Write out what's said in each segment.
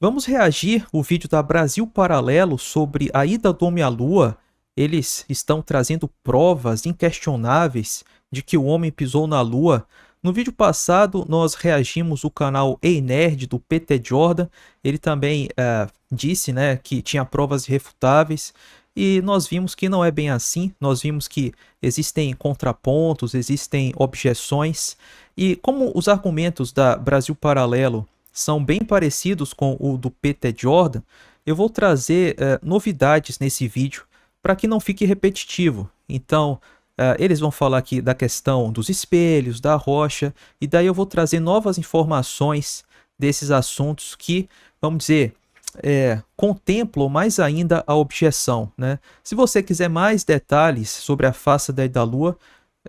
Vamos reagir ao vídeo da Brasil Paralelo sobre a ida do homem à Lua. Eles estão trazendo provas inquestionáveis de que o homem pisou na Lua. No vídeo passado, nós reagimos o canal Ei Nerd do PT Jordan. Ele também disse, que tinha provas irrefutáveis. E nós vimos que não é bem assim. Nós vimos que existem contrapontos, existem objeções. E como os argumentos da Brasil Paralelo são bem parecidos com o do PT Jordan, eu vou trazer novidades nesse vídeo para que não fique repetitivo. Então, eles vão falar aqui da questão dos espelhos, da rocha, e daí eu vou trazer novas informações desses assuntos que, vamos dizer, contemplam mais ainda a objeção, né? Se você quiser mais detalhes sobre a face da Lua,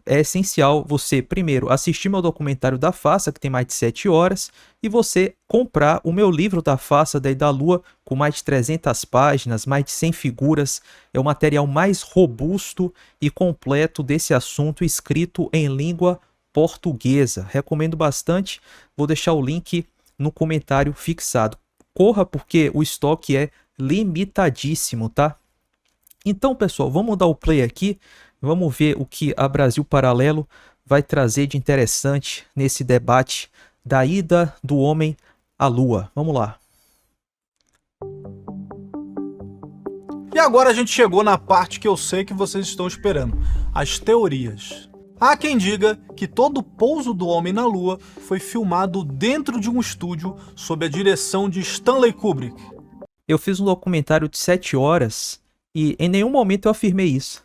é essencial você, primeiro, assistir meu documentário da Faça, que tem mais de 7 horas, e você comprar o meu livro da Faça da Lua, com mais de 300 páginas, mais de 100 figuras. É o material mais robusto e completo desse assunto, escrito em língua portuguesa. Recomendo bastante, vou deixar o link no comentário fixado. Corra, porque o estoque é limitadíssimo, tá? Então, pessoal, vamos dar o play aqui. Vamos ver o que a Brasil Paralelo vai trazer de interessante nesse debate da ida do homem à Lua. Vamos lá. E agora a gente chegou na parte que eu sei que vocês estão esperando, as teorias. Há quem diga que todo o pouso do homem na Lua foi filmado dentro de um estúdio sob a direção de Stanley Kubrick. Eu fiz um documentário de 7 horas e em nenhum momento eu afirmei isso.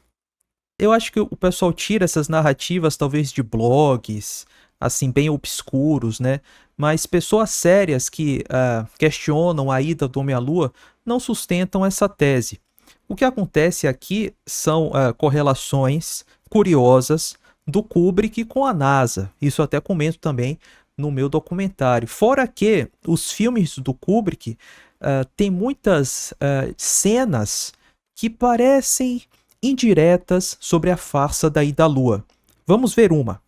Eu acho que o pessoal tira essas narrativas, talvez de blogs, assim, bem obscuros, né? Mas pessoas sérias que questionam a ida do homem à Lua não sustentam essa tese. O que acontece aqui são correlações curiosas do Kubrick com a NASA. Isso eu até comento também no meu documentário. Fora que os filmes do Kubrick têm muitas cenas que parecem indiretas sobre a farsa da ida à Lua. Vamos ver uma.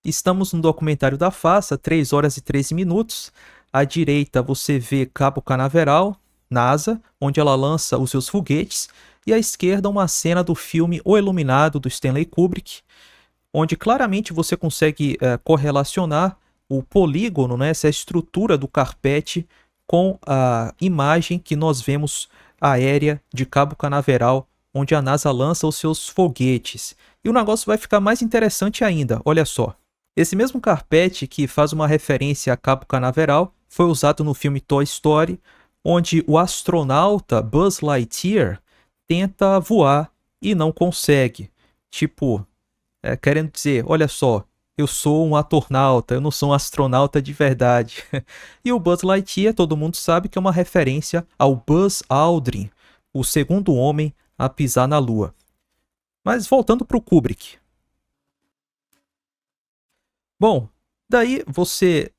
Estamos no documentário da farsa, 3 horas e 13 minutos. À direita você vê Cabo Canaveral, NASA, onde ela lança os seus foguetes. E à esquerda uma cena do filme O Iluminado, do Stanley Kubrick, onde claramente você consegue correlacionar o polígono, né, essa estrutura do carpete, com a imagem que nós vemos aérea de Cabo Canaveral, onde a NASA lança os seus foguetes. E o negócio vai ficar mais interessante ainda, olha só. Esse mesmo carpete que faz uma referência a Cabo Canaveral foi usado no filme Toy Story, onde o astronauta Buzz Lightyear tenta voar e não consegue. Tipo, querendo dizer, olha só, eu sou um atornauta, eu não sou um astronauta de verdade. E o Buzz Lightyear, todo mundo sabe que é uma referência ao Buzz Aldrin, o segundo homem a pisar na Lua. Mas voltando para o Kubrick. Bom, daí você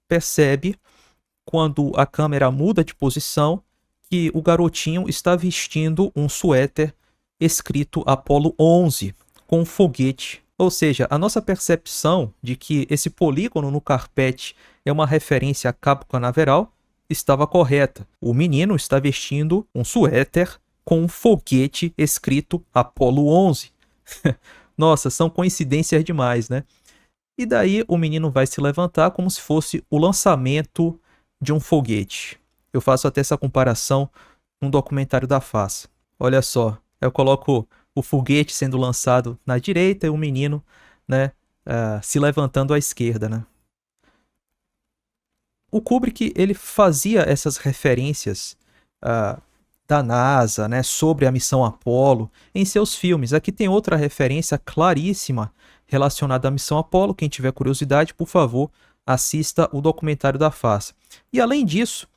percebe, quando a câmera muda de posição, que o garotinho está vestindo um suéter escrito Apollo 11, com um foguete. Ou seja, a nossa percepção de que esse polígono no carpete é uma referência a Cabo Canaveral estava correta. O menino está vestindo um suéter com um foguete escrito Apollo 11. Nossa, são coincidências demais, né? E daí o menino vai se levantar como se fosse o lançamento de um foguete. Eu faço até essa comparação no documentário da Faça. Olha só, eu coloco o foguete sendo lançado na direita e o menino, né, se levantando à esquerda, né? O Kubrick, ele fazia essas referências da NASA, né, sobre a missão Apollo em seus filmes. Aqui tem outra referência claríssima relacionada à missão Apollo. Quem tiver curiosidade, por favor, assista o documentário da Faça. E além disso,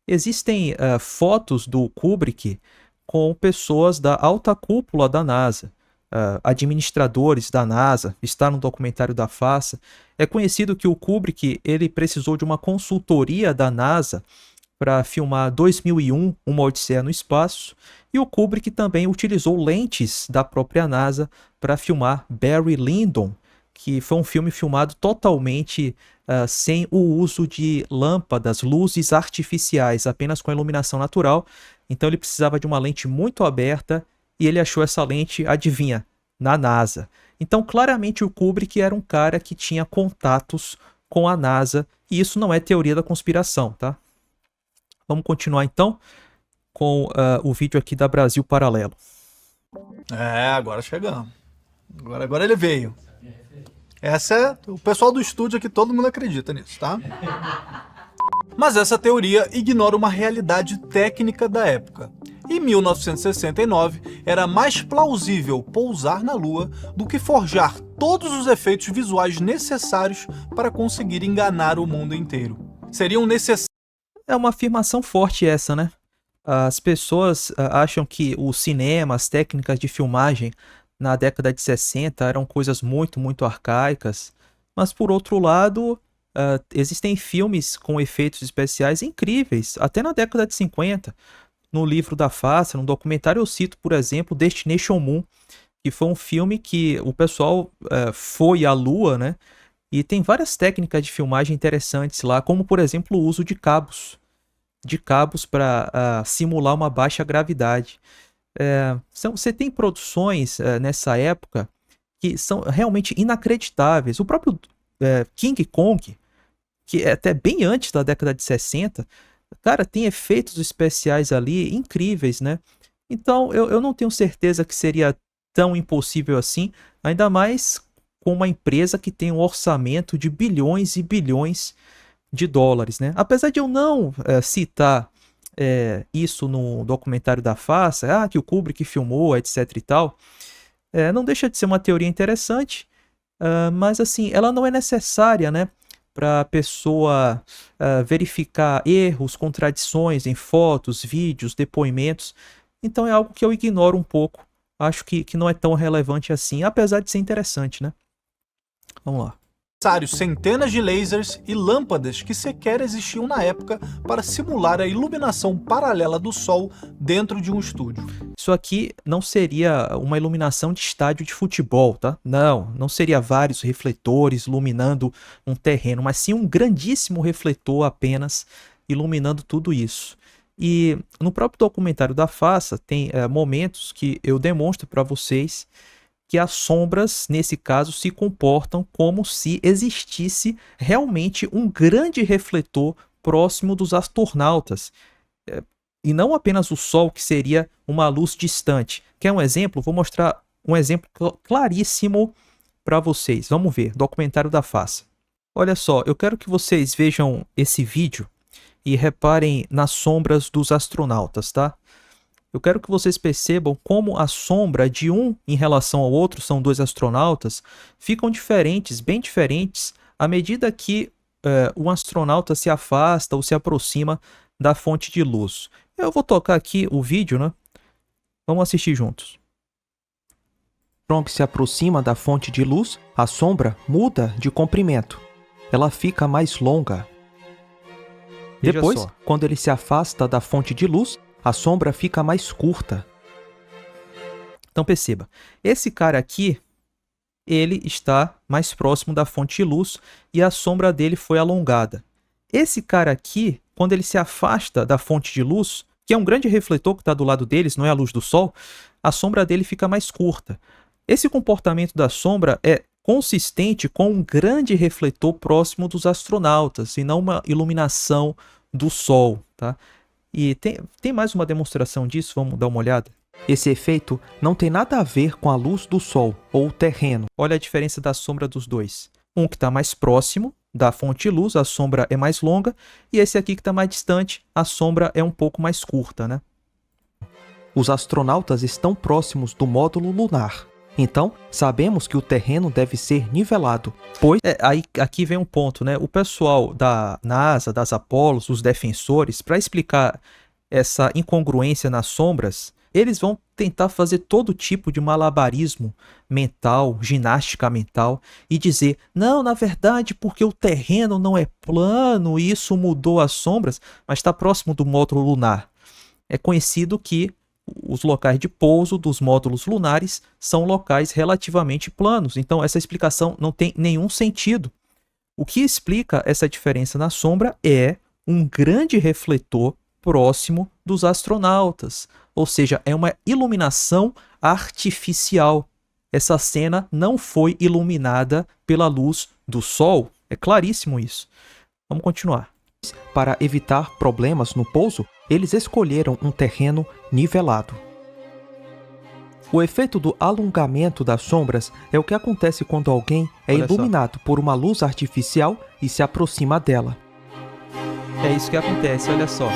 existem fotos do Kubrick com pessoas da alta cúpula da NASA, administradores da NASA, está no documentário da Faça. É conhecido que o Kubrick, ele precisou de uma consultoria da NASA para filmar 2001, Uma Odisseia no Espaço, e o Kubrick também utilizou lentes da própria NASA para filmar Barry Lyndon, que foi um filme filmado totalmente sem o uso de lâmpadas, luzes artificiais, apenas com a iluminação natural. Então ele precisava de uma lente muito aberta e ele achou essa lente, adivinha, na NASA. Então claramente o Kubrick era um cara que tinha contatos com a NASA e isso não é teoria da conspiração, tá? Vamos continuar então com o vídeo aqui da Brasil Paralelo. Agora chegamos. Agora ele veio. Essa é o pessoal do estúdio aqui, todo mundo acredita nisso, tá? Mas essa teoria ignora uma realidade técnica da época. Em 1969, era mais plausível pousar na Lua do que forjar todos os efeitos visuais necessários para conseguir enganar o mundo inteiro. Seriam necessários... É uma afirmação forte essa, né? As pessoas acham que o cinema, as técnicas de filmagem na década de 60 eram coisas muito, muito arcaicas, mas por outro lado, existem filmes com efeitos especiais incríveis, até na década de 50. No livro da Farsa, no documentário, eu cito, por exemplo, Destination Moon, que foi um filme que o pessoal foi à Lua, né? E tem várias técnicas de filmagem interessantes lá, como, por exemplo, o uso de cabos para simular uma baixa gravidade. Você tem produções nessa época que são realmente inacreditáveis. O próprio King Kong, que é até bem antes da década de 60, cara, tem efeitos especiais ali incríveis, né? Então eu não tenho certeza que seria tão impossível assim, ainda mais com uma empresa que tem um orçamento de bilhões e bilhões de dólares, né? Apesar de eu não citar isso no documentário da Farsa, que o Kubrick filmou, etc e tal, não deixa de ser uma teoria interessante, mas assim, ela não é necessária, né, para a pessoa verificar erros, contradições em fotos, vídeos, depoimentos. Então é algo que eu ignoro um pouco. Acho que não é tão relevante assim, apesar de ser interessante, né? Vamos lá. Centenas de lasers e lâmpadas que sequer existiam na época para simular a iluminação paralela do Sol dentro de um estúdio. Isso aqui não seria uma iluminação de estádio de futebol, tá? Não seria vários refletores iluminando um terreno, mas sim um grandíssimo refletor apenas iluminando tudo isso. E no próprio documentário da Farsa tem momentos que eu demonstro para vocês que as sombras, nesse caso, se comportam como se existisse realmente um grande refletor próximo dos astronautas. E não apenas o Sol, que seria uma luz distante. Quer um exemplo? Vou mostrar um exemplo claríssimo para vocês. Vamos ver, documentário da Farsa. Olha só, eu quero que vocês vejam esse vídeo e reparem nas sombras dos astronautas, tá? Eu quero que vocês percebam como a sombra de um em relação ao outro, são dois astronautas, ficam diferentes, bem diferentes, à medida que um astronauta se afasta ou se aproxima da fonte de luz. Eu vou tocar aqui o vídeo, né? Vamos assistir juntos. O que se aproxima da fonte de luz, a sombra muda de comprimento. Ela fica mais longa. Depois, quando ele se afasta da fonte de luz, a sombra fica mais curta. Então perceba, esse cara aqui, ele está mais próximo da fonte de luz e a sombra dele foi alongada. Esse cara aqui, quando ele se afasta da fonte de luz, que é um grande refletor que está do lado deles, não é a luz do sol, a sombra dele fica mais curta. Esse comportamento da sombra é consistente com um grande refletor próximo dos astronautas e não uma iluminação do sol, tá? E tem mais uma demonstração disso, vamos dar uma olhada. Esse efeito não tem nada a ver com a luz do sol ou o terreno. Olha a diferença da sombra dos dois. Um que está mais próximo da fonte de luz, a sombra é mais longa, e esse aqui que está mais distante, a sombra é um pouco mais curta, né? Os astronautas estão próximos do módulo lunar. Então, sabemos que o terreno deve ser nivelado, pois... aqui vem um ponto, né? O pessoal da NASA, das Apolos, os defensores, para explicar essa incongruência nas sombras, eles vão tentar fazer todo tipo de malabarismo mental, ginástica mental, e dizer, não, na verdade, porque o terreno não é plano e isso mudou as sombras, mas está próximo do módulo lunar. É conhecido que os locais de pouso dos módulos lunares são locais relativamente planos. Então essa explicação não tem nenhum sentido. O que explica essa diferença na sombra é um grande refletor próximo dos astronautas, ou seja, é uma iluminação artificial. Essa cena não foi iluminada pela luz do sol, é claríssimo isso. Vamos continuar. Para evitar problemas no pouso, eles escolheram um terreno nivelado. O efeito do alongamento das sombras é o que acontece quando alguém é Olha só. iluminado por uma luz artificial e se aproxima dela. É isso que acontece, olha só.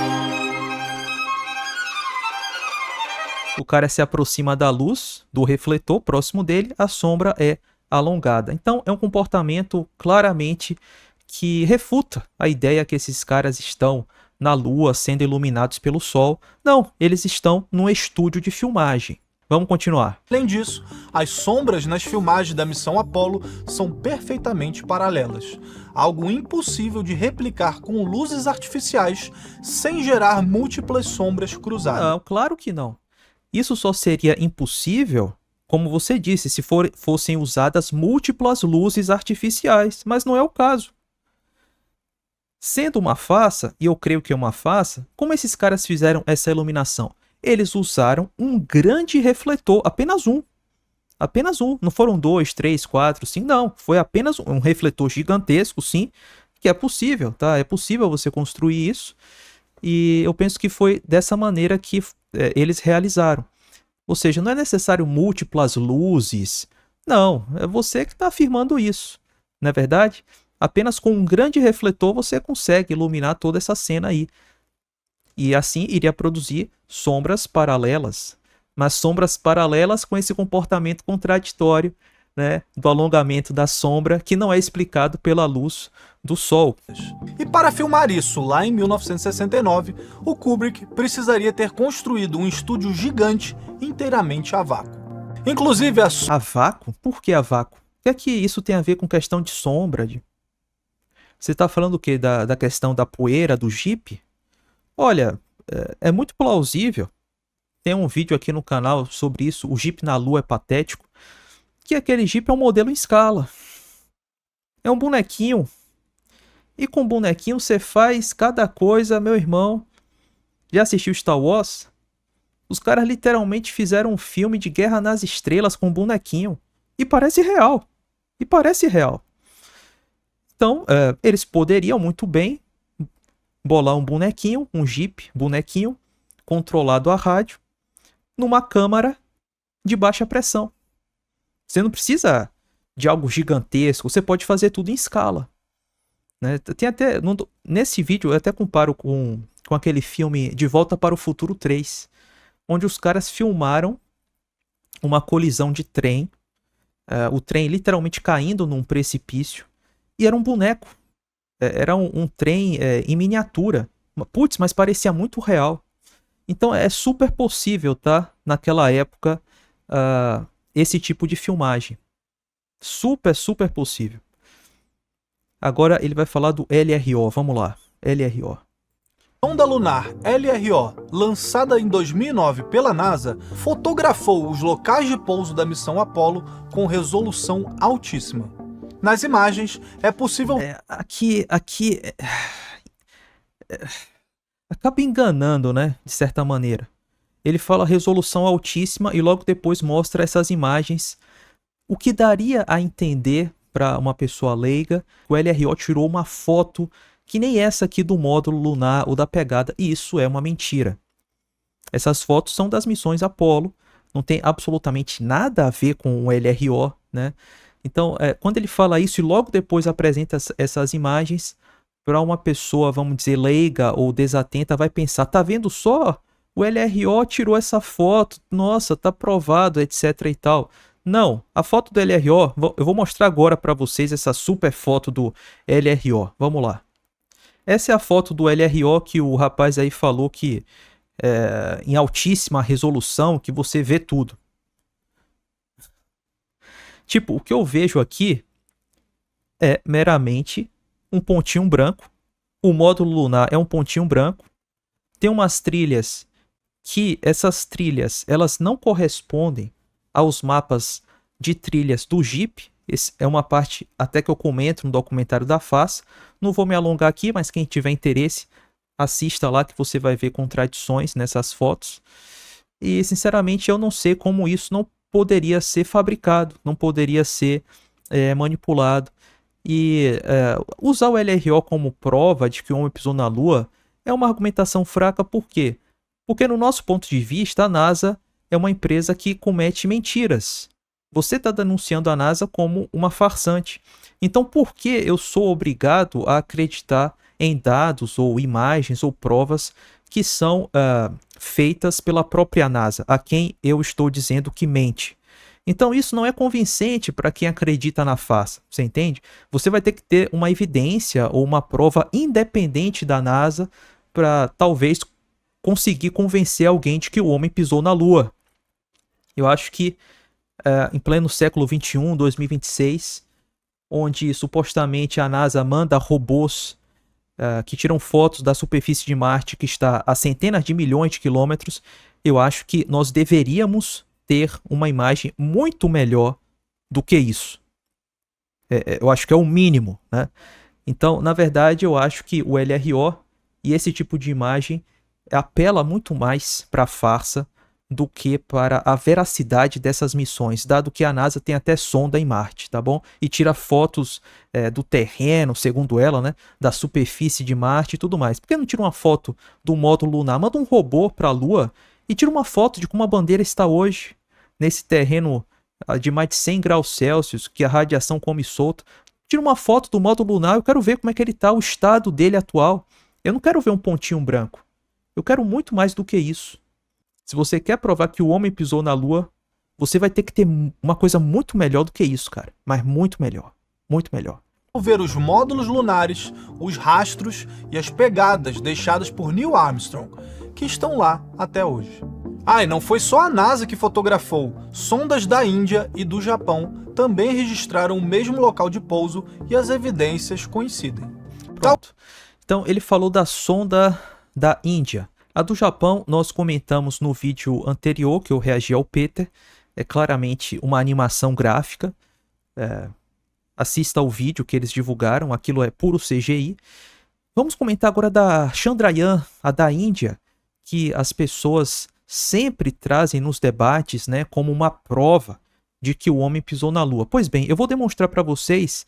O cara se aproxima da luz, do refletor próximo dele, a sombra é alongada. Então é um comportamento claramente que refuta a ideia que esses caras estão na Lua sendo iluminados pelo Sol. Não, eles estão num estúdio de filmagem. Vamos continuar. Além disso, as sombras nas filmagens da missão Apollo são perfeitamente paralelas, algo impossível de replicar com luzes artificiais sem gerar múltiplas sombras cruzadas. Não, claro que não. Isso só seria impossível, como você disse, se fossem usadas múltiplas luzes artificiais, mas não é o caso. Sendo uma farsa, e eu creio que é uma farsa, como esses caras fizeram essa iluminação? Eles usaram um grande refletor, apenas um. Apenas um. Não foram 2, 3, 4, 5, não. Foi apenas um refletor gigantesco, sim, que é possível, tá? É possível você construir isso. E eu penso que foi dessa maneira que eles realizaram. Ou seja, não é necessário múltiplas luzes. Não, é você que está afirmando isso. Não é verdade? Apenas com um grande refletor você consegue iluminar toda essa cena aí. E assim iria produzir sombras paralelas. Mas sombras paralelas com esse comportamento contraditório, né, do alongamento da sombra, que não é explicado pela luz do Sol. E para filmar isso, lá em 1969, o Kubrick precisaria ter construído um estúdio gigante inteiramente a vácuo. Inclusive A vácuo? Por que a vácuo? O que é que isso tem a ver com questão de sombra? Você está falando o quê? Da questão da poeira do Jeep? Olha, é muito plausível. Tem um vídeo aqui no canal sobre isso, o Jeep na Lua é patético, que aquele Jeep é um modelo em escala. É um bonequinho. E com bonequinho você faz cada coisa, meu irmão. Já assistiu Star Wars? Os caras literalmente fizeram um filme de Guerra nas Estrelas com bonequinho. E parece real. Então, eles poderiam muito bem bolar um bonequinho, um Jeep, bonequinho, controlado a rádio, numa câmara de baixa pressão. Você não precisa de algo gigantesco, você pode fazer tudo em escala. Né? Tem até, nesse vídeo eu até comparo com aquele filme De Volta para o Futuro 3, onde os caras filmaram uma colisão de trem, o trem literalmente caindo num precipício, e era um boneco. Era um trem em miniatura. Putz, mas parecia muito real. Então é super possível, tá? Naquela época, esse tipo de filmagem. Super possível. Agora ele vai falar do LRO. Vamos lá. LRO. A sonda lunar LRO, lançada em 2009 pela NASA, fotografou os locais de pouso da missão Apollo com resolução altíssima. Nas imagens, é possível... Aqui acaba enganando, né? De certa maneira. Ele fala resolução altíssima e logo depois mostra essas imagens. O que daria a entender para uma pessoa leiga que o LRO tirou uma foto que nem essa aqui do módulo lunar ou da pegada. E isso é uma mentira. Essas fotos são das missões Apollo. Não tem absolutamente nada a ver com o LRO, né? Então, quando ele fala isso e logo depois apresenta essas imagens, para uma pessoa, vamos dizer, leiga ou desatenta, vai pensar, tá vendo só? O LRO tirou essa foto, nossa, tá provado, etc e tal. Não, a foto do LRO, eu vou mostrar agora para vocês essa super foto do LRO. Vamos lá. Essa é a foto do LRO que o rapaz aí falou que em altíssima resolução, que você vê tudo. Tipo, o que eu vejo aqui é meramente um pontinho branco. O módulo lunar é um pontinho branco. Tem umas trilhas que essas trilhas elas não correspondem aos mapas de trilhas do Jeep. Essa é uma parte até que eu comento no documentário da FAS. Não vou me alongar aqui, mas quem tiver interesse, assista lá que você vai ver contradições nessas fotos. E, sinceramente, eu não sei como isso não poderia ser fabricado, não poderia ser manipulado. E usar o LRO como prova de que o homem pisou na Lua é uma argumentação fraca, por quê? Porque, no nosso ponto de vista, a NASA é uma empresa que comete mentiras. Você está denunciando a NASA como uma farsante. Então, por que eu sou obrigado a acreditar em dados ou imagens ou provas que são feitas pela própria NASA, a quem eu estou dizendo que mente? Então, isso não é convincente para quem acredita na farsa, você entende? Você vai ter que ter uma evidência ou uma prova independente da NASA para talvez conseguir convencer alguém de que o homem pisou na Lua. Eu acho que em pleno século XXI, 2026, onde supostamente a NASA manda robôs que tiram fotos da superfície de Marte, que está a centenas de milhões de quilômetros, eu acho que nós deveríamos ter uma imagem muito melhor do que isso. Eu acho que é o mínimo, né? Então, na verdade, eu acho que o LRO e esse tipo de imagem apela muito mais para a farsa do que para a veracidade dessas missões, dado que a NASA tem até sonda em Marte, tá bom? E tira fotos do terreno, segundo ela, né? Da superfície de Marte e tudo mais. Por que não tira uma foto do módulo lunar? Manda um robô para a Lua e tira uma foto de como a bandeira está hoje, nesse terreno de mais de 100 graus Celsius, que a radiação come solta. Tira uma foto do módulo lunar, eu quero ver como é que ele está, o estado dele atual. Eu não quero ver um pontinho branco. Eu quero muito mais do que isso. Se você quer provar que o homem pisou na Lua, você vai ter que ter uma coisa muito melhor do que isso, cara. Mas muito melhor. Muito melhor. Ver os módulos lunares, os rastros e as pegadas deixadas por Neil Armstrong, que estão lá até hoje. E não foi só a NASA que fotografou. Sondas da Índia e do Japão também registraram o mesmo local de pouso e as evidências coincidem. Pronto. Então, ele falou da sonda da Índia. A do Japão, nós comentamos no vídeo anterior, que eu reagi ao Peter. É claramente uma animação gráfica. Assista ao vídeo que eles divulgaram, aquilo é puro CGI. Vamos comentar agora da Chandrayaan, a da Índia, que as pessoas sempre trazem nos debates, né, como uma prova de que o homem pisou na Lua. Pois bem, eu vou demonstrar para vocês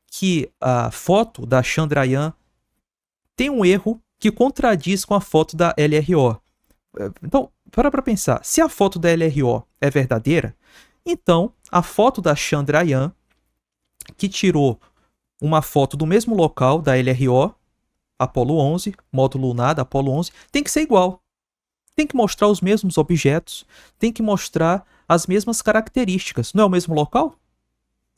que a foto da Chandrayaan tem um erro que contradiz com a foto da LRO. Então, para pensar, se a foto da LRO é verdadeira, então a foto da Chandrayaan, que tirou uma foto do mesmo local da LRO, Apollo 11, módulo lunar da Apollo 11, tem que ser igual. Tem que mostrar os mesmos objetos, tem que mostrar as mesmas características. Não é o mesmo local?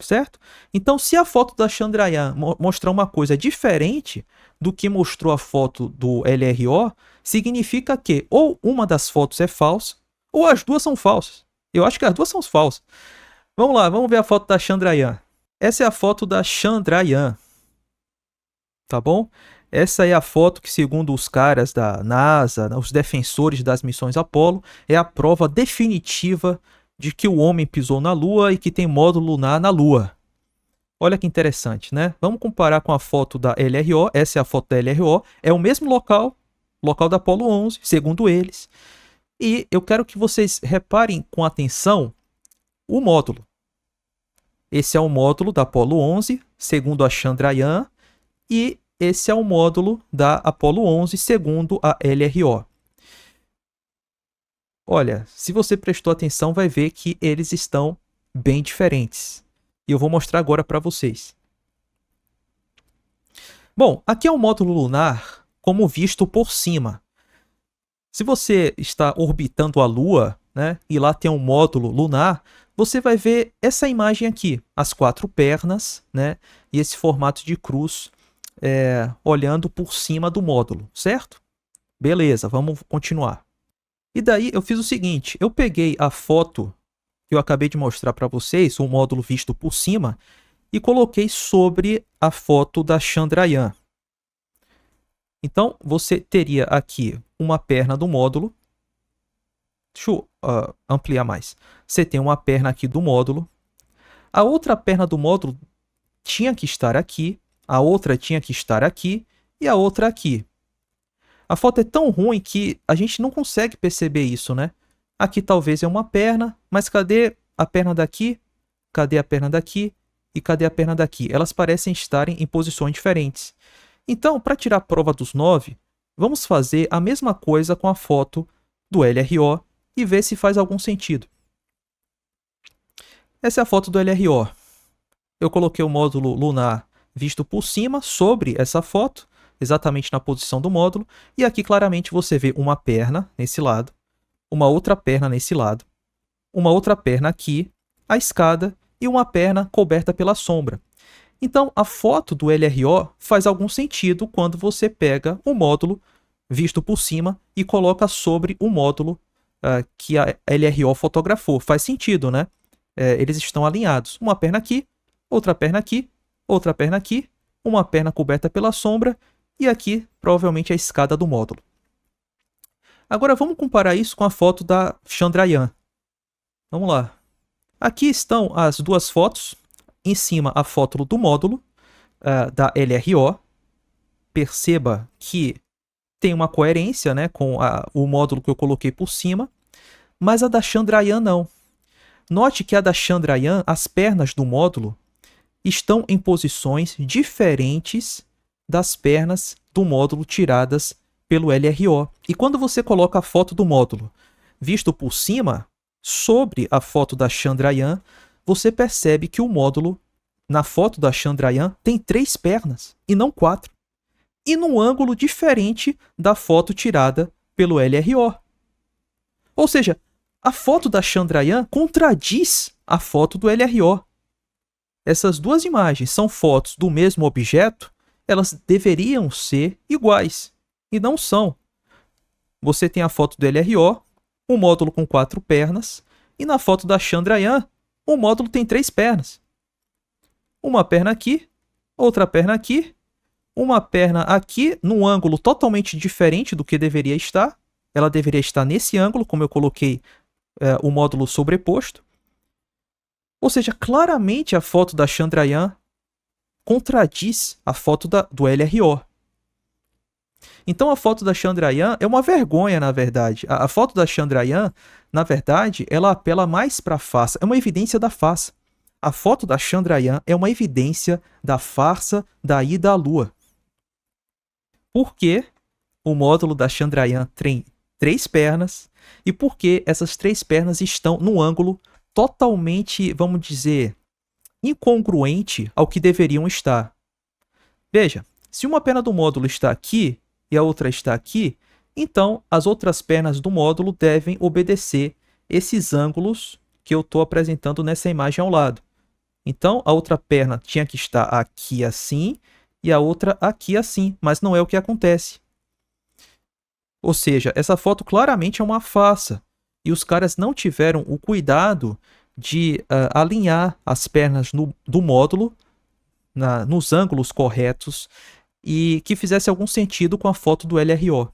Certo? Então, se a foto da Chandrayaan mostrar uma coisa diferente do que mostrou a foto do LRO, significa que ou uma das fotos é falsa, ou as duas são falsas. Eu acho que as duas são falsas. Vamos lá, vamos ver a foto da Chandrayaan. Essa é a foto da Chandrayaan. Tá bom? Essa é a foto que, segundo os caras da NASA, os defensores das missões Apollo, é a prova definitiva de que o homem pisou na Lua e que tem módulo lunar na Lua. Olha que interessante, né? Vamos comparar com a foto da LRO. Essa é a foto da LRO. É o mesmo local da Apollo 11, segundo eles. E eu quero que vocês reparem com atenção o módulo. Esse é o módulo da Apollo 11, segundo a Chandrayaan. E esse é o módulo da Apollo 11, segundo a LRO. Olha, se você prestou atenção, vai ver que eles estão bem diferentes. E eu vou mostrar agora para vocês. Bom, aqui é o módulo lunar como visto por cima. Se você está orbitando a Lua, né, e lá tem um módulo lunar, você vai ver essa imagem aqui, as 4 pernas, né, e esse formato de cruz olhando por cima do módulo, certo? Beleza, vamos continuar. E daí eu fiz o seguinte, eu peguei a foto que eu acabei de mostrar para vocês, o módulo visto por cima, e coloquei sobre a foto da Chandrayaan. Então, você teria aqui uma perna do módulo. Deixa eu ampliar mais. Você tem uma perna aqui do módulo. A outra perna do módulo tinha que estar aqui, a outra tinha que estar aqui e a outra aqui. A foto é tão ruim que a gente não consegue perceber isso, né? Aqui talvez é uma perna, mas cadê a perna daqui? Cadê a perna daqui? E cadê a perna daqui? Elas parecem estarem em posições diferentes. Então, para tirar a prova dos 9, vamos fazer a mesma coisa com a foto do LRO e ver se faz algum sentido. Essa é a foto do LRO. Eu coloquei o módulo lunar visto por cima sobre essa foto, exatamente na posição do módulo, e aqui claramente você vê uma perna nesse lado, uma outra perna nesse lado, uma outra perna aqui, a escada e uma perna coberta pela sombra. Então, a foto do LRO faz algum sentido quando você pega o módulo visto por cima e coloca sobre o módulo que a LRO fotografou. Faz sentido, né? Eles estão alinhados. Uma perna aqui, outra perna aqui, outra perna aqui, uma perna coberta pela sombra e aqui, provavelmente, a escada do módulo. Agora, vamos comparar isso com a foto da Chandrayaan. Vamos lá. Aqui estão as duas fotos. Em cima, a foto do módulo da LRO. Perceba que tem uma coerência, né, com o módulo que eu coloquei por cima, mas a da Chandrayaan não. Note que a da Chandrayaan, as pernas do módulo estão em posições diferentes das pernas do módulo tiradas pelo LRO. E quando você coloca a foto do módulo visto por cima, sobre a foto da Chandrayaan, você percebe que o módulo, na foto da Chandrayaan, tem 3 pernas e não 4. E num ângulo diferente da foto tirada pelo LRO. Ou seja, a foto da Chandrayaan contradiz a foto do LRO. Essas duas imagens são fotos do mesmo objeto, elas deveriam ser iguais, e não são. Você tem a foto do LRO, um módulo com 4 pernas, e na foto da Chandrayaan, o módulo tem 3 pernas. Uma perna aqui, outra perna aqui, uma perna aqui, num ângulo totalmente diferente do que deveria estar. Ela deveria estar nesse ângulo, como eu coloquei o módulo sobreposto. Ou seja, claramente a foto da Chandrayaan contradiz a foto do LRO. Então a foto da Chandrayaan é uma vergonha, na verdade. A foto da Chandrayaan, na verdade, ela apela mais para a farsa. É uma evidência da farsa. A foto da Chandrayaan é uma evidência da farsa da ida à Lua. Porque o módulo da Chandrayaan tem 3 pernas e porque essas 3 pernas estão num ângulo totalmente, vamos dizer, incongruente ao que deveriam estar. Veja, se uma perna do módulo está aqui e a outra está aqui, então as outras pernas do módulo devem obedecer esses ângulos que eu estou apresentando nessa imagem ao lado. Então a outra perna tinha que estar aqui assim e a outra aqui assim, mas não é o que acontece. Ou seja, essa foto claramente é uma farsa e os caras não tiveram o cuidado de alinhar as pernas do módulo nos ângulos corretos e que fizesse algum sentido com a foto do LRO.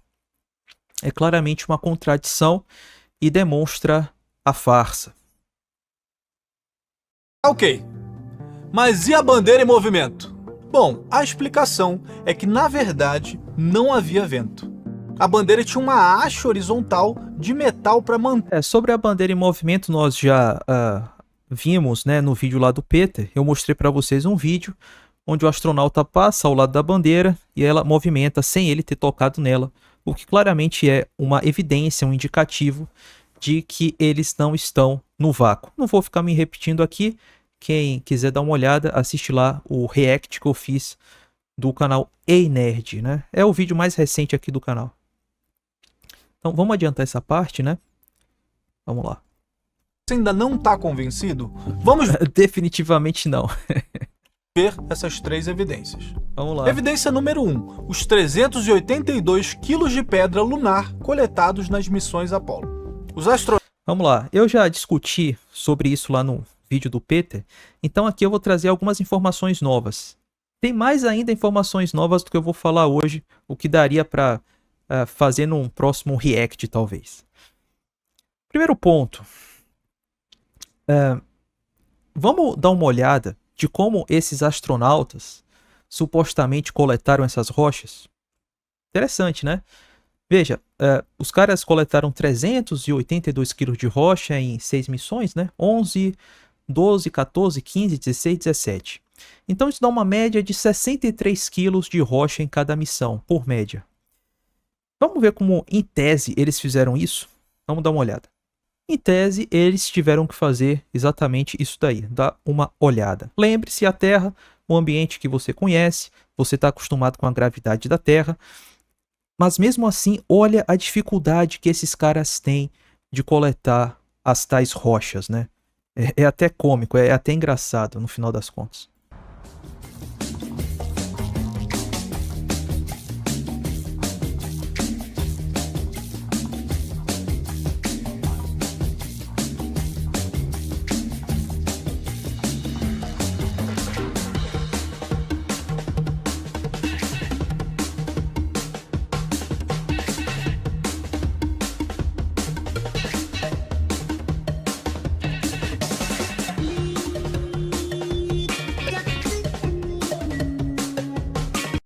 É claramente uma contradição e demonstra a farsa. Ok, mas e a bandeira em movimento? Bom, a explicação é que, na verdade, não havia vento. A bandeira tinha uma haste horizontal de metal para manter... Sobre a bandeira em movimento, nós já vimos, né, no vídeo lá do Peter. Eu mostrei para vocês um vídeo onde o astronauta passa ao lado da bandeira e ela movimenta sem ele ter tocado nela, o que claramente é uma evidência, um indicativo de que eles não estão no vácuo. Não vou ficar me repetindo aqui. Quem quiser dar uma olhada, assiste lá o react que eu fiz do canal Ei Nerd, né? É o vídeo mais recente aqui do canal. Então vamos adiantar essa parte, né? Vamos lá. Você ainda não está convencido? Vamos Definitivamente não. ver essas 3 evidências. Vamos lá. Evidência número 1. Os 382 quilos de pedra lunar coletados nas missões Apollo. Os astronautas... Vamos lá. Eu já discuti sobre isso lá no vídeo do Peter, então aqui eu vou trazer algumas informações novas. Tem mais ainda informações novas do que eu vou falar hoje, o que daria para fazer num próximo react, talvez. Primeiro ponto. vamos dar uma olhada de como esses astronautas supostamente coletaram essas rochas? Interessante, né? Veja, os caras coletaram 382 quilos de rocha em 6 missões, né? 11, 12, 14, 15, 16, 17. Então isso dá uma média de 63 quilos de rocha em cada missão, por média. Vamos ver como, em tese, eles fizeram isso? Vamos dar uma olhada. Em tese, eles tiveram que fazer exatamente isso daí, dar uma olhada. Lembre-se, a Terra, o ambiente que você conhece, você está acostumado com a gravidade da Terra, mas mesmo assim, olha a dificuldade que esses caras têm de coletar as tais rochas, né? É até cômico, é até engraçado no final das contas.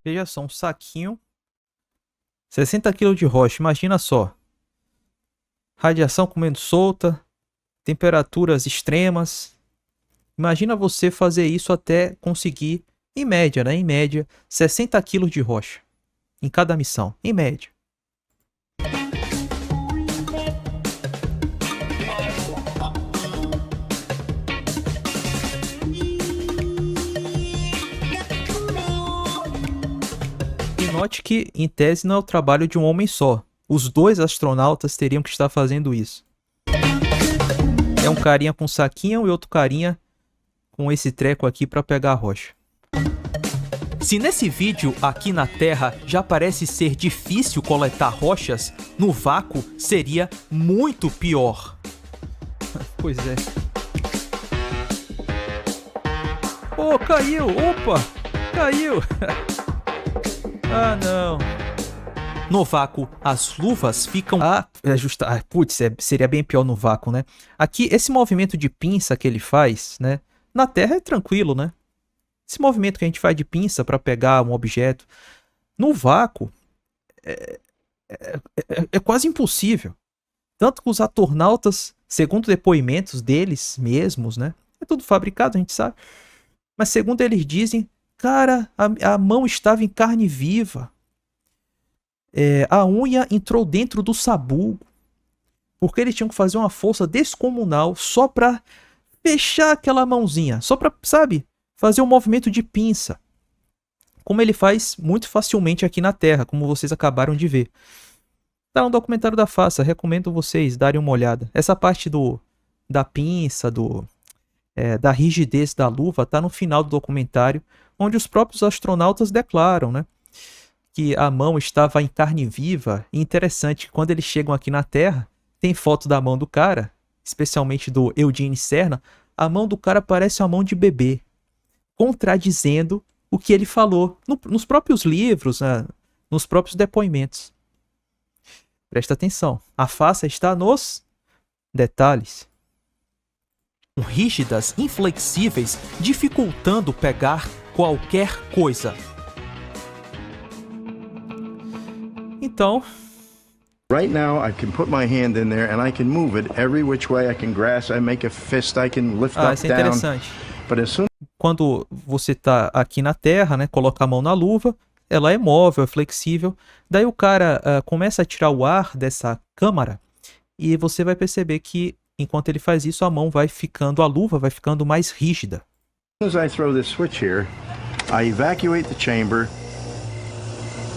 Veja só, um saquinho, 60 kg de rocha, imagina só. Radiação comendo solta, temperaturas extremas. Imagina você fazer isso até conseguir, em média, né? Em média, 60 kg de rocha em cada missão, em média. Note que, em tese, não é o trabalho de um homem só. Os dois astronautas teriam que estar fazendo isso. É um carinha com saquinho e outro carinha com esse treco aqui para pegar a rocha. Se nesse vídeo aqui na Terra já parece ser difícil coletar rochas, no vácuo seria muito pior. Pois é. Oh, caiu! Opa! Caiu! Ah, não. No vácuo, as luvas ficam... putz, seria bem pior no vácuo, né? Aqui, esse movimento de pinça que ele faz, né? Na Terra é tranquilo, né? Esse movimento que a gente faz de pinça para pegar um objeto, no vácuo, é quase impossível. Tanto que os astronautas, segundo depoimentos deles mesmos, né? É tudo fabricado, a gente sabe. Mas segundo eles dizem... Cara, a mão estava em carne viva. A unha entrou dentro do sabugo. Porque eles tinham que fazer uma força descomunal só para fechar aquela mãozinha. Só para, sabe, fazer um movimento de pinça. Como ele faz muito facilmente aqui na Terra, como vocês acabaram de ver. Tá no documentário da FASA, recomendo vocês darem uma olhada. Essa parte da pinça, da rigidez da luva, tá no final do documentário, onde os próprios astronautas declaram, né, que a mão estava em carne viva. E interessante que quando eles chegam aqui na Terra, tem foto da mão do cara, especialmente do Eugene Cernan, a mão do cara parece uma mão de bebê, contradizendo o que ele falou nos próprios livros, né, nos próprios depoimentos. Presta atenção, a face está nos detalhes. Rígidas, inflexíveis, dificultando pegar qualquer coisa. Então, right now I can put my hand in there and I can move it every which way I can grasp, I make a fist, I can lift up, isso é down. interessante. But as soon... Quando você está aqui na Terra, né, coloca a mão na luva, ela é móvel, é flexível. Daí o cara começa a tirar o ar dessa câmara e você vai perceber que enquanto ele faz isso, a luva vai ficando mais rígida. As I throw this switch here, I evacuate the chamber.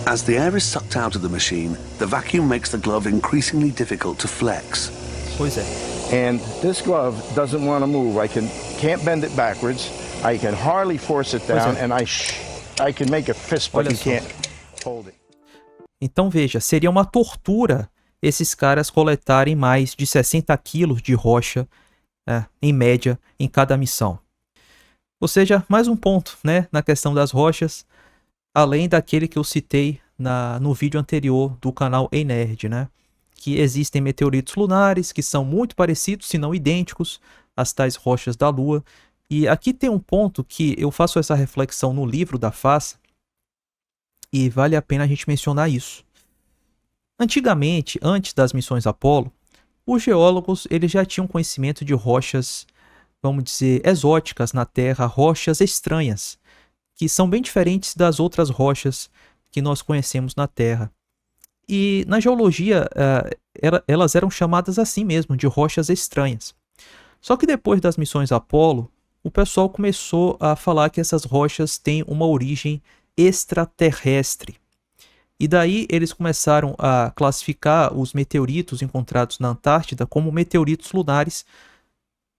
As the air is sucked out of the machine, the vacuum makes the glove increasingly difficult to flex. Pois é. And this glove doesn't want to move. I can't bend it backwards. I can hardly force it down, and I can make a fist, but you can't hold it. Então veja, seria uma tortura esses caras coletarem mais de 60 quilos de rocha, em média, em cada missão. Ou seja, mais um ponto, né, na questão das rochas, além daquele que eu citei no vídeo anterior do canal Ei Nerd, né, que existem meteoritos lunares que são muito parecidos, se não idênticos, às tais rochas da Lua, E aqui tem um ponto que eu faço essa reflexão no livro da FASA, e vale a pena a gente mencionar isso. Antigamente, antes das missões Apollo, os geólogos eles já tinham conhecimento de rochas, vamos dizer, exóticas na Terra, rochas estranhas, que são bem diferentes das outras rochas que nós conhecemos na Terra. E na geologia, elas eram chamadas assim mesmo, de rochas estranhas. Só que depois das missões Apollo, o pessoal começou a falar que essas rochas têm uma origem extraterrestre. E daí eles começaram a classificar os meteoritos encontrados na Antártida como meteoritos lunares,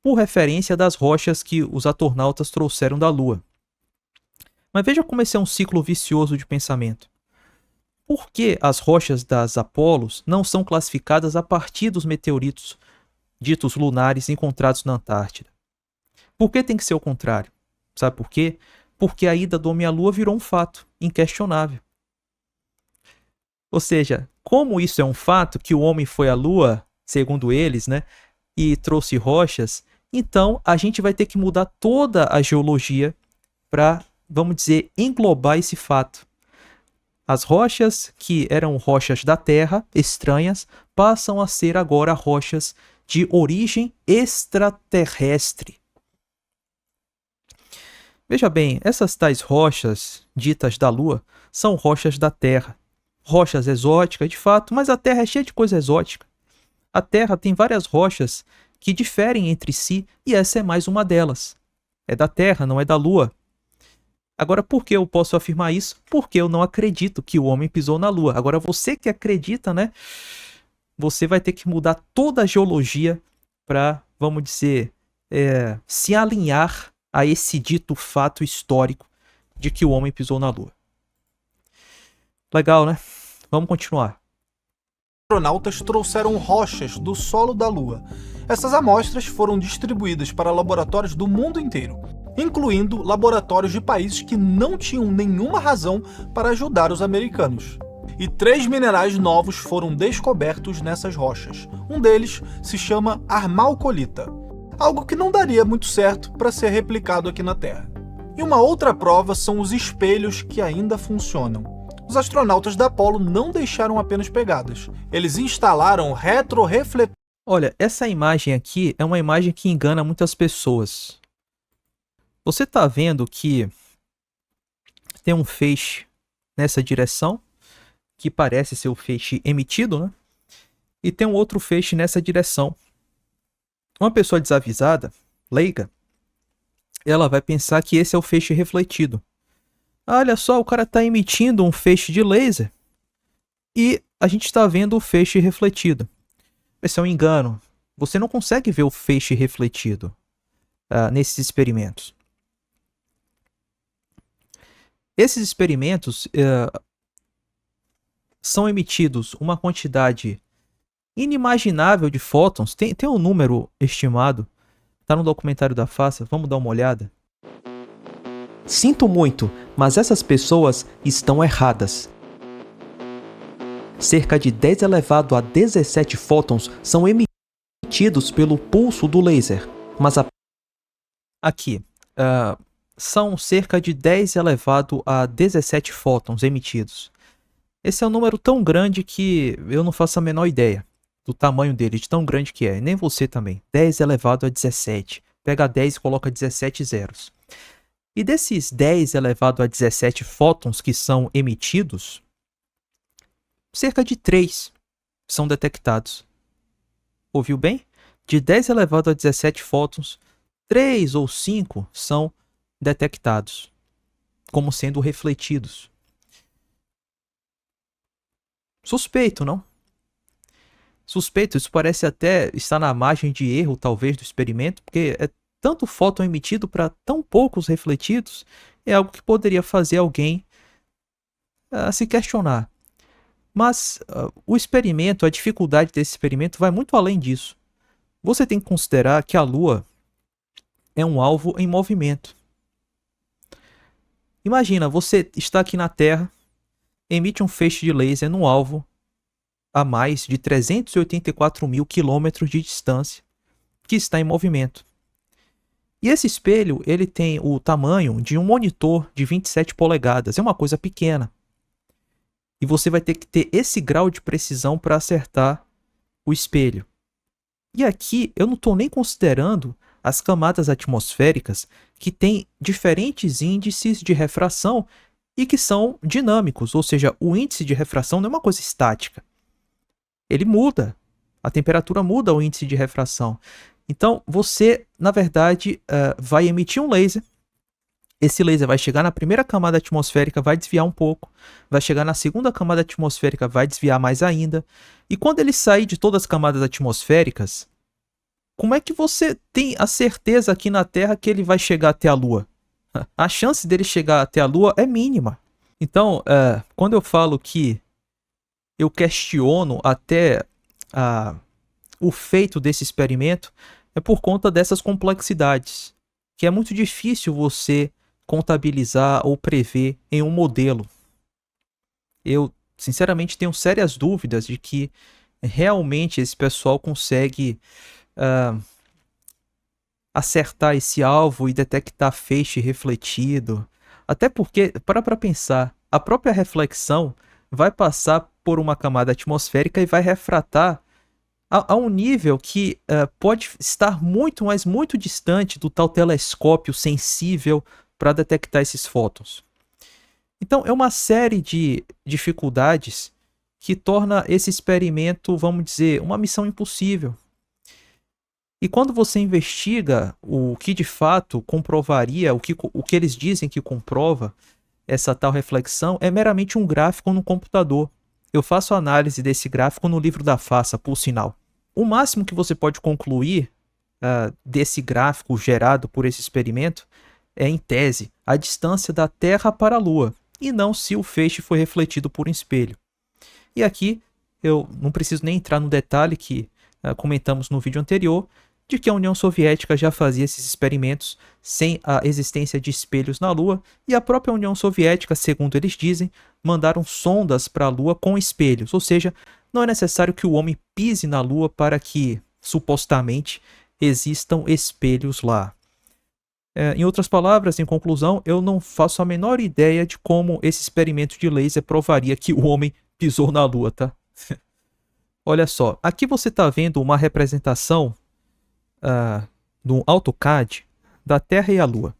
por referência das rochas que os astronautas trouxeram da Lua. Mas veja como esse é um ciclo vicioso de pensamento. Por que as rochas das Apolos não são classificadas a partir dos meteoritos ditos lunares encontrados na Antártida? Por que tem que ser o contrário? Sabe por quê? Porque a ida do homem à Lua virou um fato inquestionável. Ou seja, como isso é um fato que o homem foi à Lua, segundo eles, né, e trouxe rochas, então a gente vai ter que mudar toda a geologia para, vamos dizer, englobar esse fato. As rochas que eram rochas da Terra, estranhas, passam a ser agora rochas de origem extraterrestre. Veja bem, essas tais rochas ditas da Lua são rochas da Terra. Rochas exóticas, de fato, mas a Terra é cheia de coisa exótica. A Terra tem várias rochas que diferem entre si e essa é mais uma delas. É da Terra, não é da Lua. Agora, por que eu posso afirmar isso? Porque eu não acredito que o homem pisou na Lua. Agora, você que acredita, né? Você vai ter que mudar toda a geologia para, vamos dizer, se alinhar a esse dito fato histórico de que o homem pisou na Lua. Legal, né? Vamos continuar. Os astronautas trouxeram rochas do solo da Lua. Essas amostras foram distribuídas para laboratórios do mundo inteiro, incluindo laboratórios de países que não tinham nenhuma razão para ajudar os americanos. E 3 minerais novos foram descobertos nessas rochas. Um deles se chama armalcolita, algo que não daria muito certo para ser replicado aqui na Terra. E uma outra prova são os espelhos que ainda funcionam. Os astronautas da Apollo não deixaram apenas pegadas. Eles instalaram retrorefletores. Olha, essa imagem aqui é uma imagem que engana muitas pessoas. Você está vendo que tem um feixe nessa direção, que parece ser o feixe emitido, né? E tem um outro feixe nessa direção. Uma pessoa desavisada, leiga, ela vai pensar que esse é o feixe refletido. Olha só, o cara está emitindo um feixe de laser e a gente está vendo o feixe refletido. Esse é um engano. Você não consegue ver o feixe refletido nesses experimentos. Esses experimentos são emitidos uma quantidade inimaginável de fótons. Tem um número estimado. Está no documentário da FASA. Vamos dar uma olhada. Sinto muito, mas essas pessoas estão erradas. Cerca de 10 elevado a 17 fótons são emitidos pelo pulso do laser, mas aqui, são cerca de 10 elevado a 17 fótons emitidos. Esse é um número tão grande que eu não faço a menor ideia do tamanho dele, de tão grande que é. Nem você também. 10 elevado a 17. Pega 10 e coloca 17 zeros. E desses 10 elevado a 17 fótons que são emitidos, cerca de 3 são detectados. Ouviu bem? De 10 elevado a 17 fótons, 3 ou 5 são detectados como sendo refletidos. Suspeito, não? Suspeito, isso parece até estar na margem de erro, talvez, do experimento, porque é tanto fóton emitido para tão poucos refletidos, é algo que poderia fazer alguém se questionar. Mas o experimento, a dificuldade desse experimento vai muito além disso. Você tem que considerar que a Lua é um alvo em movimento. Imagina, você está aqui na Terra, emite um feixe de laser no alvo a mais de 384 mil quilômetros de distância, que está em movimento. E esse espelho, ele tem o tamanho de um monitor de 27 polegadas. É uma coisa pequena. E você vai ter que ter esse grau de precisão para acertar o espelho. E aqui eu não estou nem considerando as camadas atmosféricas que têm diferentes índices de refração e que são dinâmicos, ou seja, o índice de refração não é uma coisa estática. Ele muda, a temperatura muda o índice de refração. Então você, na verdade, vai emitir um laser. Esse laser vai chegar na primeira camada atmosférica, vai desviar um pouco, vai chegar na segunda camada atmosférica, vai desviar mais ainda. E quando ele sair de todas as camadas atmosféricas, como é que você tem a certeza aqui na Terra que ele vai chegar até a Lua? A chance dele chegar até a Lua é mínima. Então, quando eu falo que eu questiono até o feito desse experimento, é por conta dessas complexidades, que é muito difícil você contabilizar ou prever em um modelo. Eu, sinceramente, tenho sérias dúvidas de que realmente esse pessoal consegue acertar esse alvo e detectar feixe refletido. Até porque, para pensar, a própria reflexão vai passar por uma camada atmosférica e vai refratar a um nível que pode estar muito, mas muito distante do tal telescópio sensível para detectar esses fótons. Então, é uma série de dificuldades que torna esse experimento, vamos dizer, uma missão impossível. E quando você investiga o que de fato comprovaria, o que eles dizem que comprova essa tal reflexão, é meramente um gráfico no computador. Eu faço análise desse gráfico no livro da FASA, por sinal. O máximo que você pode concluir desse gráfico gerado por esse experimento é, em tese, a distância da Terra para a Lua, e não se o feixe foi refletido por um espelho. E aqui eu não preciso nem entrar no detalhe que comentamos no vídeo anterior, de que a União Soviética já fazia esses experimentos sem a existência de espelhos na Lua, e a própria União Soviética, segundo eles dizem, mandaram sondas para a Lua com espelhos, ou seja, não é necessário que o homem pise na Lua para que, supostamente, existam espelhos lá. Em outras palavras, em conclusão, eu não faço a menor ideia de como esse experimento de laser provaria que o homem pisou na Lua, tá? Olha só, aqui você está vendo uma representação no AutoCAD da Terra e a Lua.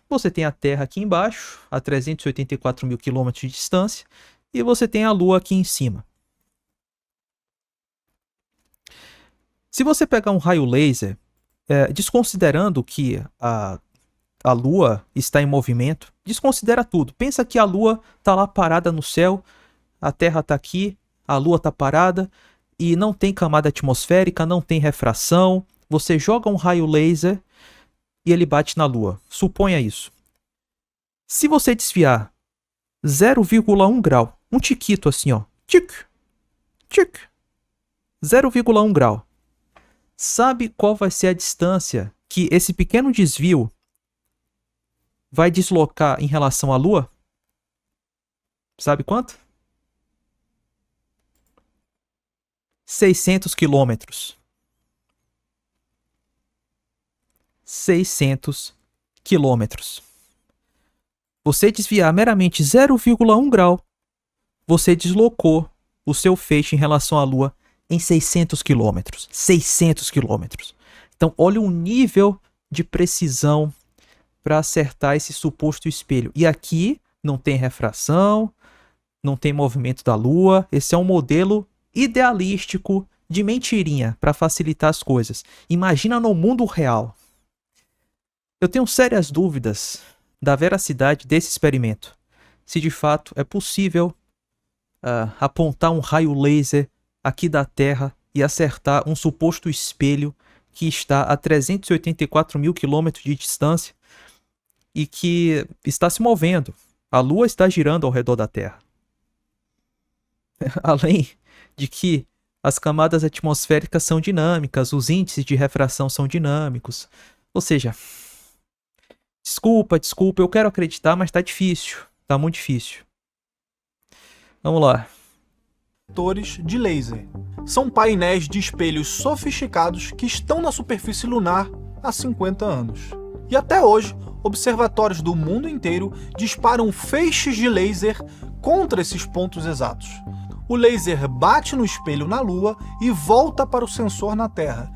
Você tem a Terra aqui embaixo, a 384 mil quilômetros de distância, e você tem a Lua aqui em cima. Se você pegar um raio laser, desconsiderando que a Lua está em movimento, desconsidera tudo. Pensa que a Lua está lá parada no céu, a Terra está aqui, a Lua está parada e não tem camada atmosférica, não tem refração. Você joga um raio laser e ele bate na Lua. Suponha isso. Se você desviar 0,1 grau, um tiquito assim, ó, tic, tic, 0,1 grau. Sabe qual vai ser a distância que esse pequeno desvio vai deslocar em relação à Lua? Sabe quanto? 600 quilômetros. 600 quilômetros. Você desviar meramente 0,1 grau, você deslocou o seu feixe em relação à Lua em 600 quilômetros. 600 quilômetros. Então, olha o nível de precisão para acertar esse suposto espelho. E aqui não tem refração, não tem movimento da Lua. Esse é um modelo idealístico de mentirinha para facilitar as coisas. Imagina no mundo real. Eu tenho sérias dúvidas da veracidade desse experimento. Se de fato é possível apontar um raio laser aqui da Terra e acertar um suposto espelho que está a 384 mil quilômetros de distância e que está se movendo. A Lua está girando ao redor da Terra. Além de que as camadas atmosféricas são dinâmicas, os índices de refração são dinâmicos. Ou seja, desculpa, eu quero acreditar, mas tá difícil. Tá muito difícil. Vamos lá. De laser. São painéis de espelhos sofisticados que estão na superfície lunar há 50 anos. E até hoje, observatórios do mundo inteiro disparam feixes de laser contra esses pontos exatos. O laser bate no espelho na Lua e volta para o sensor na Terra.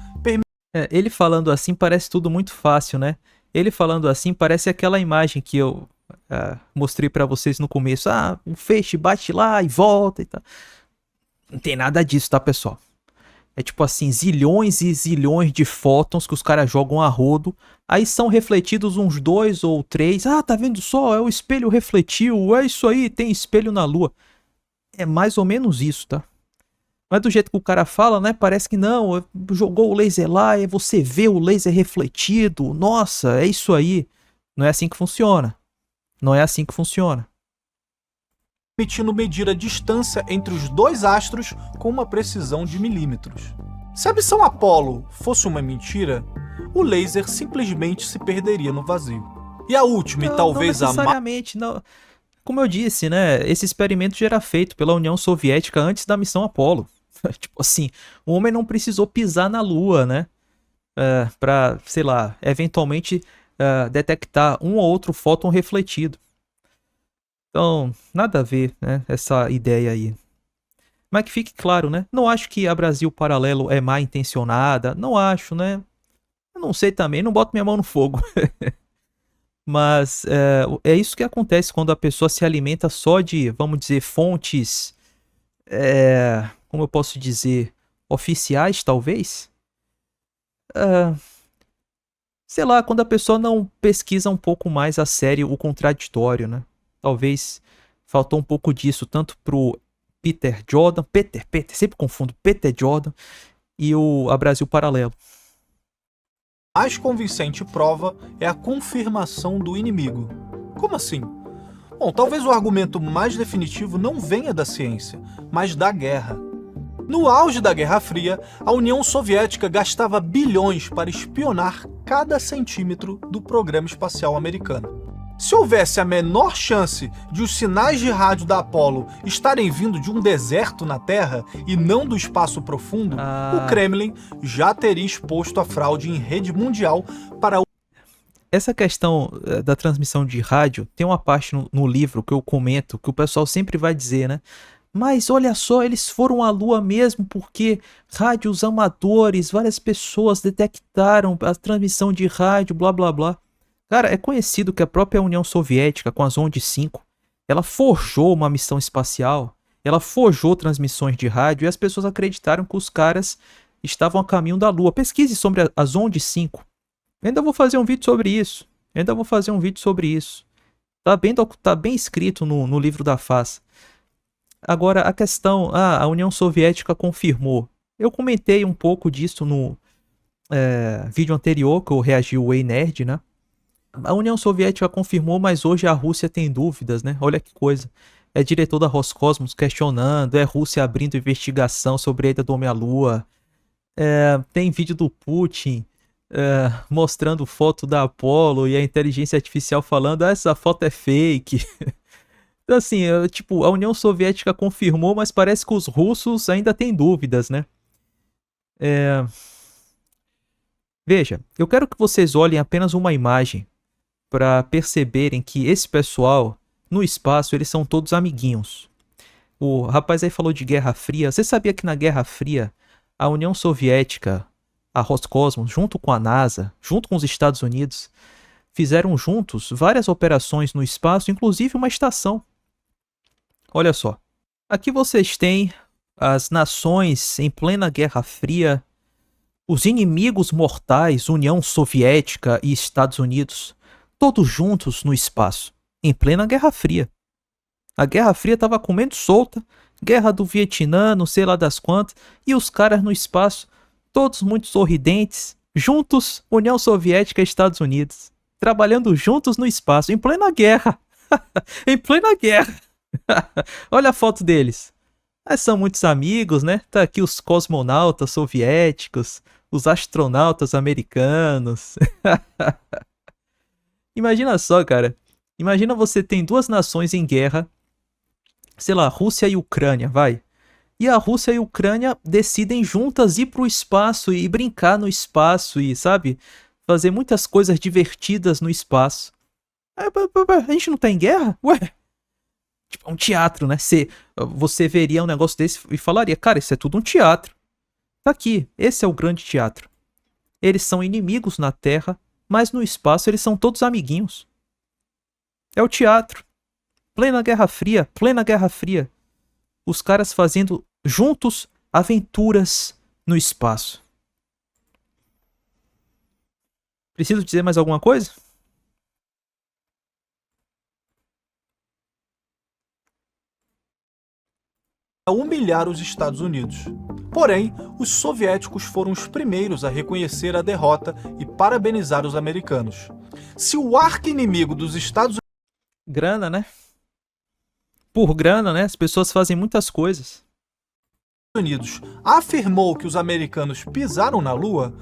Ele falando assim parece tudo muito fácil, né? Ele falando assim parece aquela imagem que eu mostrei pra vocês no começo. O feixe bate lá e volta e tal. Não tem nada disso, tá, pessoal? É tipo assim, zilhões e zilhões de fótons que os caras jogam a rodo. Aí são refletidos uns 2 ou 3. Tá vendo só? É o espelho refletiu. É isso aí, tem espelho na Lua. É mais ou menos isso, tá? Mas do jeito que o cara fala, né? Parece que não, jogou o laser lá e você vê o laser refletido. Nossa, é isso aí. Não é assim que funciona. Não é assim que funciona. Permitindo medir a distância entre os dois astros com uma precisão de milímetros. Se a missão Apollo fosse uma mentira, o laser simplesmente se perderia no vazio. E a última e talvez não necessariamente, não. Como eu disse, né? Esse experimento já era feito pela União Soviética antes da missão Apollo. Tipo assim, o homem não precisou pisar na Lua, né? Pra, sei lá, eventualmente detectar um ou outro fóton refletido. Então, nada a ver, né? Essa ideia aí. Mas que fique claro, né? Não acho que a Brasil Paralelo é mal intencionada. Não acho, né? Eu não sei também, não boto minha mão no fogo. Mas é isso que acontece quando a pessoa se alimenta só de, vamos dizer, fontes, como eu posso dizer, oficiais, talvez? Sei lá, quando a pessoa não pesquisa um pouco mais a sério o contraditório, né? Talvez faltou um pouco disso, tanto pro Peter, sempre confundo, Peter Jordan e a Brasil Paralelo. A mais convincente prova é a confirmação do inimigo. Como assim? Bom, talvez o argumento mais definitivo não venha da ciência, mas da guerra. No auge da Guerra Fria, a União Soviética gastava bilhões para espionar cada centímetro do programa espacial americano. Se houvesse a menor chance de os sinais de rádio da Apollo estarem vindo de um deserto na Terra e não do espaço profundo, o Kremlin já teria exposto a fraude em rede mundial para Essa questão da transmissão de rádio, tem uma parte no livro que eu comento, que o pessoal sempre vai dizer, né? Mas olha só, eles foram à Lua mesmo porque rádios amadores, várias pessoas detectaram a transmissão de rádio, blá blá blá. Cara, é conhecido que a própria União Soviética, com as Onde 5, ela forjou uma missão espacial, ela forjou transmissões de rádio e as pessoas acreditaram que os caras estavam a caminho da Lua. Pesquise sobre as Onde 5. Eu ainda vou fazer um vídeo sobre isso. Tá bem escrito no livro da FAS. Agora, a questão, a União Soviética confirmou. Eu comentei um pouco disso no vídeo anterior, que eu reagi o Ei Nerd, né? A União Soviética confirmou, mas hoje a Rússia tem dúvidas, né? Olha que coisa. É diretor da Roscosmos questionando, é Rússia abrindo investigação sobre a ida do homem à Lua. Tem vídeo do Putin mostrando foto da Apollo e a inteligência artificial falando, essa foto é fake. Então, assim, tipo, a União Soviética confirmou, mas parece que os russos ainda têm dúvidas, né? Veja, eu quero que vocês olhem apenas uma imagem para perceberem que esse pessoal, no espaço, eles são todos amiguinhos. O rapaz aí falou de Guerra Fria. Você sabia que na Guerra Fria, a União Soviética, a Roscosmos, junto com a NASA, junto com os Estados Unidos, fizeram juntos várias operações no espaço, inclusive uma estação. Olha só. Aqui vocês têm as nações em plena Guerra Fria, os inimigos mortais, União Soviética e Estados Unidos, todos juntos no espaço, em plena Guerra Fria. A Guerra Fria estava comendo solta, Guerra do Vietnã, não sei lá das quantas, e os caras no espaço, todos muito sorridentes, juntos, União Soviética e Estados Unidos, trabalhando juntos no espaço, em plena guerra. Em plena guerra. Olha a foto deles. São muitos amigos, né? Tá aqui os cosmonautas soviéticos, os astronautas americanos. Imagina só, cara. Imagina você tem duas nações em guerra, sei lá, Rússia e Ucrânia, vai. E a Rússia e a Ucrânia decidem juntas ir pro espaço e brincar no espaço e, sabe, fazer muitas coisas divertidas no espaço. A gente não tá em guerra? Ué, tipo, é um teatro, né? Você veria um negócio desse e falaria, cara, isso é tudo um teatro. Tá aqui, esse é o grande teatro. Eles são inimigos na Terra, mas no espaço eles são todos amiguinhos. É o teatro. Plena Guerra Fria, plena Guerra Fria. Os caras fazendo juntos aventuras no espaço. Preciso dizer mais alguma coisa? A humilhar os Estados Unidos. Porém, os soviéticos foram os primeiros a reconhecer a derrota e parabenizar os americanos. Se o arqui-inimigo dos Estados Grana, né? Por grana, né? As pessoas fazem muitas coisas. Unidos afirmou que os americanos pisaram na Lua,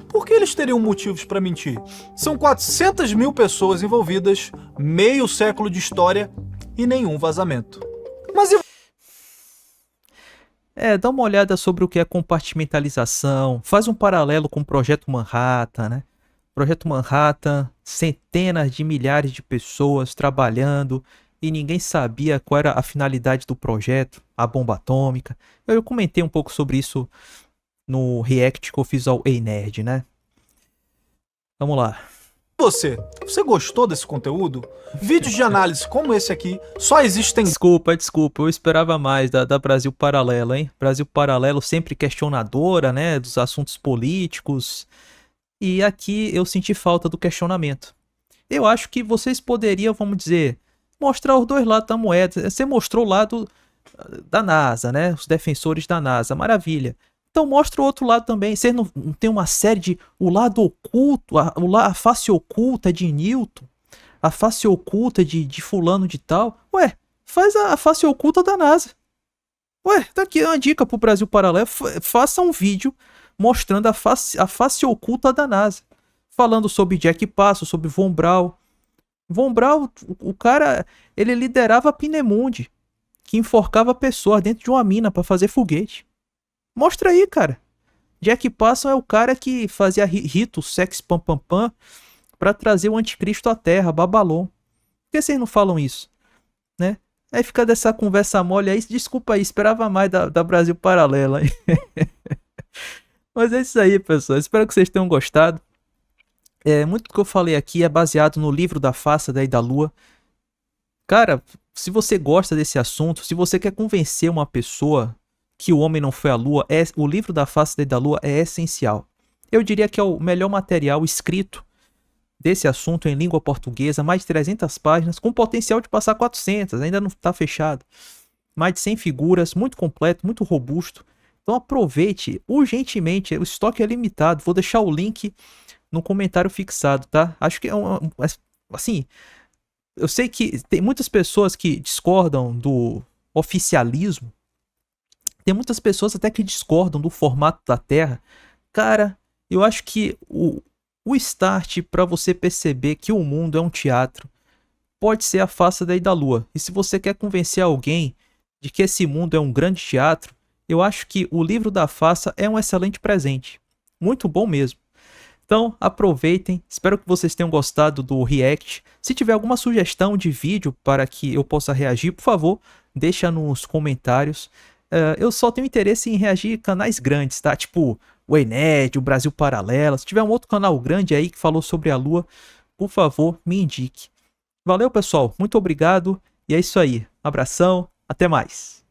por que eles teriam motivos para mentir? São 400 mil pessoas envolvidas, meio século de história e nenhum vazamento. Mas e Dá uma olhada sobre o que é compartimentalização, faz um paralelo com o Projeto Manhattan, né? Projeto Manhattan, centenas de milhares de pessoas trabalhando e ninguém sabia qual era a finalidade do projeto, a bomba atômica. Eu comentei um pouco sobre isso no react que eu fiz ao Ei Nerd, né? Vamos lá. você gostou desse conteúdo? Vídeos de análise como esse aqui só existem... Desculpa, eu esperava mais da Brasil Paralelo, hein? Brasil Paralelo sempre questionadora, né, dos assuntos políticos. E aqui eu senti falta do questionamento. Eu acho que vocês poderiam, vamos dizer, mostrar os dois lados da moeda. Você mostrou o lado da NASA, né? Os defensores da NASA, maravilha. Então mostra o outro lado também. Você não tem uma série de o lado oculto, a face oculta de Newton, a face oculta de fulano de tal. Ué, faz a face oculta da NASA. Ué, tá aqui uma dica pro Brasil Paralelo. Faça um vídeo mostrando a face oculta da NASA. Falando sobre Jack Passo, sobre Von Braun. Von Braun, o cara, ele liderava a Pinemundi, que enforcava pessoas dentro de uma mina para fazer foguete. Mostra aí, cara. Jack Passo é o cara que fazia rito, sexo, pam pam pam, pra trazer o anticristo à Terra, Babalon. Por que vocês não falam isso? Né? Aí fica dessa conversa mole aí, desculpa aí, esperava mais da Brasil Paralela. Mas é isso aí, pessoal. Espero que vocês tenham gostado. Muito do que eu falei aqui é baseado no livro da Face daí da Lua. Cara, se você gosta desse assunto, se você quer convencer uma pessoa que o homem não foi à Lua, o livro da Face daí da Lua é essencial. Eu diria que é o melhor material escrito desse assunto em língua portuguesa, mais de 300 páginas, com potencial de passar 400, ainda não está fechado. Mais de 100 figuras, muito completo, muito robusto. Então aproveite urgentemente, o estoque é limitado. Vou deixar o link no comentário fixado, tá? Acho que assim, eu sei que tem muitas pessoas que discordam do oficialismo. Tem muitas pessoas até que discordam do formato da Terra. Cara, eu acho que o start para você perceber que o mundo é um teatro pode ser a face daí da Lua. E se você quer convencer alguém de que esse mundo é um grande teatro, eu acho que o livro da Face é um excelente presente. Muito bom mesmo. Então, aproveitem. Espero que vocês tenham gostado do react. Se tiver alguma sugestão de vídeo para que eu possa reagir, por favor, deixa nos comentários. Eu só tenho interesse em reagir em canais grandes, tá? Tipo o Ened, o Brasil Paralelo. Se tiver um outro canal grande aí que falou sobre a Lua, por favor, me indique. Valeu, pessoal. Muito obrigado. E é isso aí. Abração. Até mais.